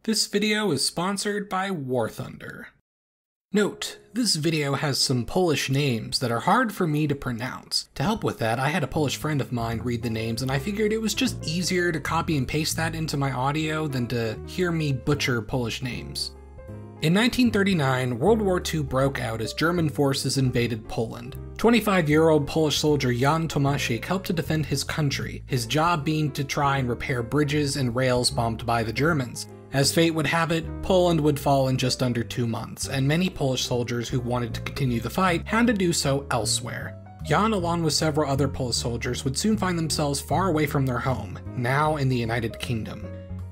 This video is sponsored by War Thunder. Note, this video has some Polish names that are hard for me to pronounce. To help with that, I had a Polish friend of mine read the names and I figured it was just easier to copy and paste that into my audio than to hear me butcher Polish names. In 1939, World War II broke out as German forces invaded Poland. 25-year-old Polish soldier Jan Tomaszek helped to defend his country, his job being to try and repair bridges and rails bombed by the Germans. As fate would have it, Poland would fall in just under 2 months, and many Polish soldiers who wanted to continue the fight had to do so elsewhere. Jan, along with several other Polish soldiers, would soon find themselves far away from their home, now in the United Kingdom.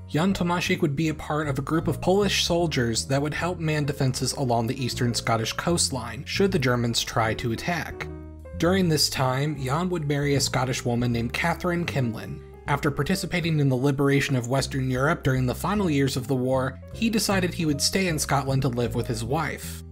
Jan Tomaszek would be a part of a group of Polish soldiers that would help man defenses along the eastern Scottish coastline, should the Germans try to attack. During this time, Jan would marry a Scottish woman named Catherine Kimlin. After participating in the liberation of Western Europe during the final years of the war, he decided he would stay in Scotland to live with his wife.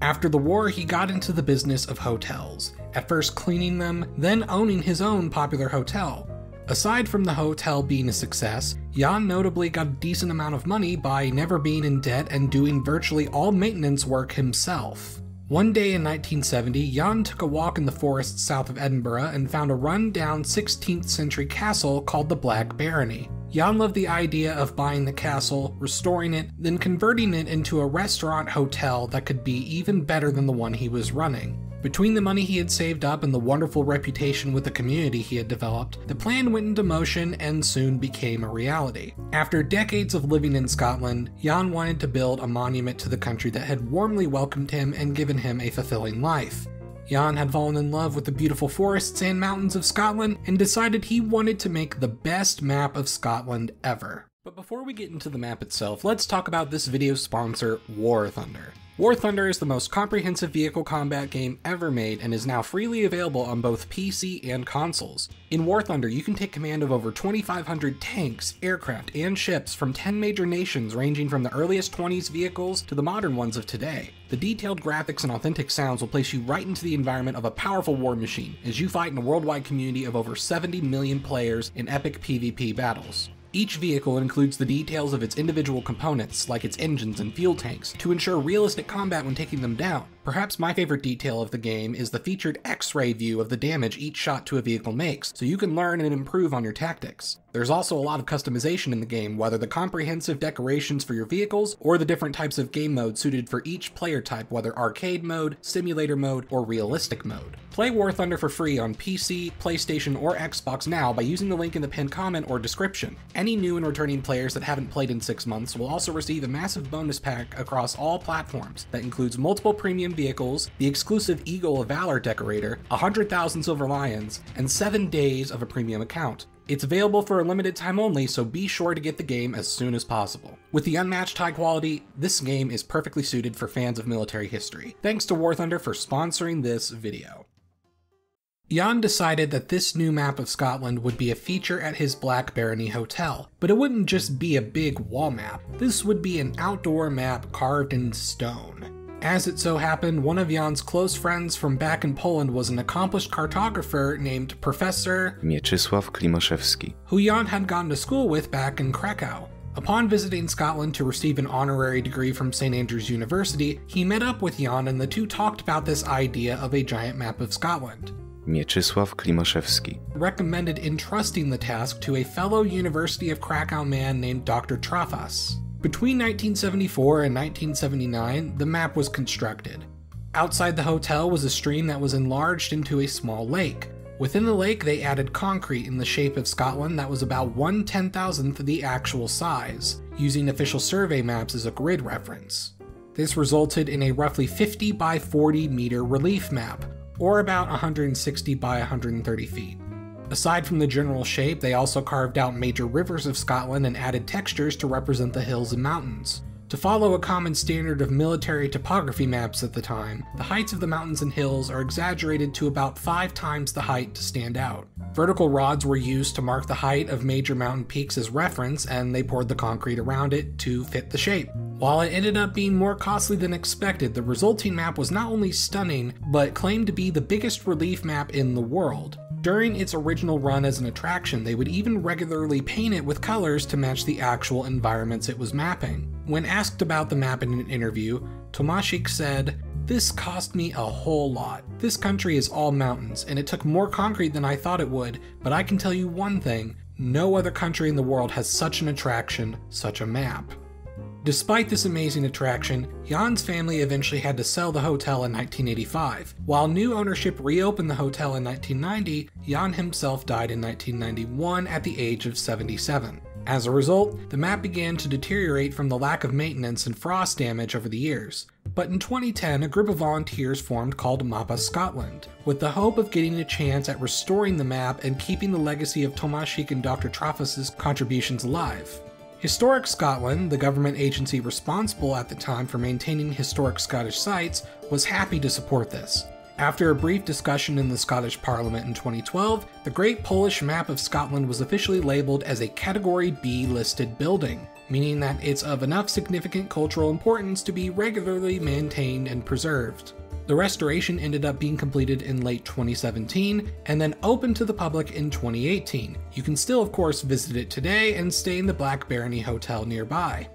After the war, he got into the business of hotels, at first cleaning them, then owning his own popular hotel. Aside from the hotel being a success, Jan notably got a decent amount of money by never being in debt and doing virtually all maintenance work himself. One day in 1970, Jan took a walk in the forest south of Edinburgh and found a run-down 16th century castle called the Black Barony. Jan loved the idea of buying the castle, restoring it, then converting it into a restaurant hotel that could be even better than the one he was running. Between the money he had saved up and the wonderful reputation with the community he had developed, the plan went into motion and soon became a reality. After decades of living in Scotland, Jan wanted to build a monument to the country that had warmly welcomed him and given him a fulfilling life. Jan had fallen in love with the beautiful forests and mountains of Scotland and decided he wanted to make the best map of Scotland ever. But before we get into the map itself, let's talk about this video's sponsor, War Thunder. War Thunder is the most comprehensive vehicle combat game ever made and is now freely available on both PC and consoles. In War Thunder, you can take command of over 2,500 tanks, aircraft, and ships from 10 major nations ranging from the earliest 20s vehicles to the modern ones of today. The detailed graphics and authentic sounds will place you right into the environment of a powerful war machine as you fight in a worldwide community of over 70 million players in epic PvP battles. Each vehicle includes the details of its individual components, like its engines and fuel tanks, to ensure realistic combat when taking them down. Perhaps my favorite detail of the game is the featured X-ray view of the damage each shot to a vehicle makes, so you can learn and improve on your tactics. There's also a lot of customization in the game, whether the comprehensive decorations for your vehicles or the different types of game modes suited for each player type, whether arcade mode, simulator mode, or realistic mode. Play War Thunder for free on PC, PlayStation, or Xbox now by using the link in the pinned comment or description. Any new and returning players that haven't played in 6 months will also receive a massive bonus pack across all platforms that includes multiple premium vehicles, the exclusive Eagle of Valor decorator, 100,000 silver lions, and 7 days of a premium account. It's available for a limited time only, so be sure to get the game as soon as possible. With the unmatched high quality, this game is perfectly suited for fans of military history. Thanks to War Thunder for sponsoring this video. Jan decided that this new map of Scotland would be a feature at his Black Barony hotel, but it wouldn't just be a big wall map. This would be an outdoor map carved in stone. As it so happened, one of Jan's close friends from back in Poland was an accomplished cartographer named Professor Mieczysław Klimaszewski, who Jan had gone to school with back in Krakow. Upon visiting Scotland to receive an honorary degree from St. Andrews University, he met up with Jan and the two talked about this idea of a giant map of Scotland. Mieczysław Klimaszewski recommended entrusting the task to a fellow University of Krakow man named Dr. Trafas. Between 1974 and 1979, the map was constructed. Outside the hotel was a stream that was enlarged into a small lake. Within the lake, they added concrete in the shape of Scotland that was about 1/10,000th the actual size, using official survey maps as a grid reference. This resulted in a roughly 50 by 40 meter relief map, or about 160 by 130 feet. Aside from the general shape, they also carved out major rivers of Scotland and added textures to represent the hills and mountains. To follow a common standard of military topography maps at the time, the heights of the mountains and hills are exaggerated to about 5 times the height to stand out. Vertical rods were used to mark the height of major mountain peaks as reference, and they poured the concrete around it to fit the shape. While it ended up being more costly than expected, the resulting map was not only stunning, but claimed to be the biggest relief map in the world. During its original run as an attraction, they would even regularly paint it with colors to match the actual environments it was mapping. When asked about the map in an interview, Tomášek said, "This cost me a whole lot. This country is all mountains, and it took more concrete than I thought it would, but I can tell you one thing, no other country in the world has such an attraction, such a map." Despite this amazing attraction, Jan's family eventually had to sell the hotel in 1985. While new ownership reopened the hotel in 1990, Jan himself died in 1991 at the age of 77. As a result, the map began to deteriorate from the lack of maintenance and frost damage over the years. But in 2010, a group of volunteers formed called Mappa Scotland, with the hope of getting a chance at restoring the map and keeping the legacy of Tomášek and Dr. Traffas's contributions alive. Historic Scotland, the government agency responsible at the time for maintaining historic Scottish sites, was happy to support this. After a brief discussion in the Scottish Parliament in 2012, the Great Polish Map of Scotland was officially labelled as a Category B listed building, meaning that it's of enough significant cultural importance to be regularly maintained and preserved. The restoration ended up being completed in late 2017 and then opened to the public in 2018. You can still, of course, visit it today and stay in the Black Barony Hotel nearby.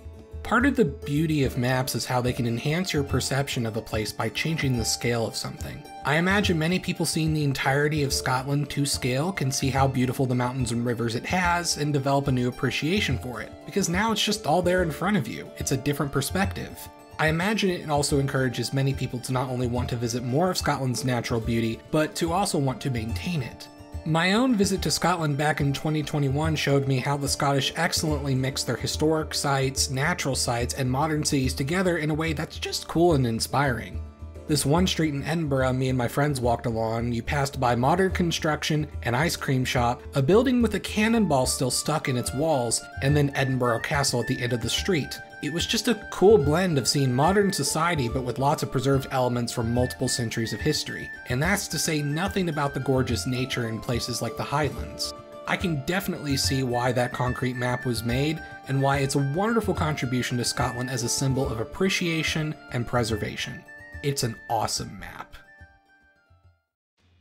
Part of the beauty of maps is how they can enhance your perception of a place by changing the scale of something. I imagine many people seeing the entirety of Scotland to scale can see how beautiful the mountains and rivers it has and develop a new appreciation for it, because now it's just all there in front of you. It's a different perspective. I imagine it also encourages many people to not only want to visit more of Scotland's natural beauty, but to also want to maintain it. My own visit to Scotland back in 2021 showed me how the Scottish excellently mix their historic sites, natural sites, and modern cities together in a way that's just cool and inspiring. This one street in Edinburgh me and my friends walked along, you passed by modern construction, an ice cream shop, a building with a cannonball still stuck in its walls, and then Edinburgh Castle at the end of the street. It was just a cool blend of seeing modern society but with lots of preserved elements from multiple centuries of history, and that's to say nothing about the gorgeous nature in places like the Highlands. I can definitely see why that concrete map was made, and why it's a wonderful contribution to Scotland as a symbol of appreciation and preservation. It's an awesome map.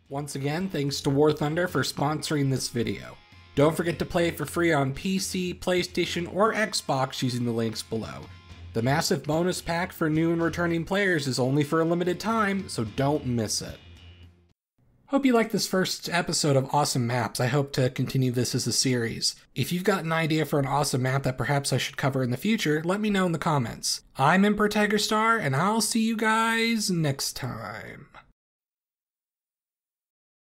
Once again, thanks to War Thunder for sponsoring this video. Don't forget to play it for free on PC, PlayStation, or Xbox using the links below. The massive bonus pack for new and returning players is only for a limited time, so don't miss it. Hope you liked this first episode of Awesome Maps. I hope to continue this as a series. If you've got an idea for an awesome map that perhaps I should cover in the future, let me know in the comments. I'm Emperor Tigerstar, and I'll see you guys next time.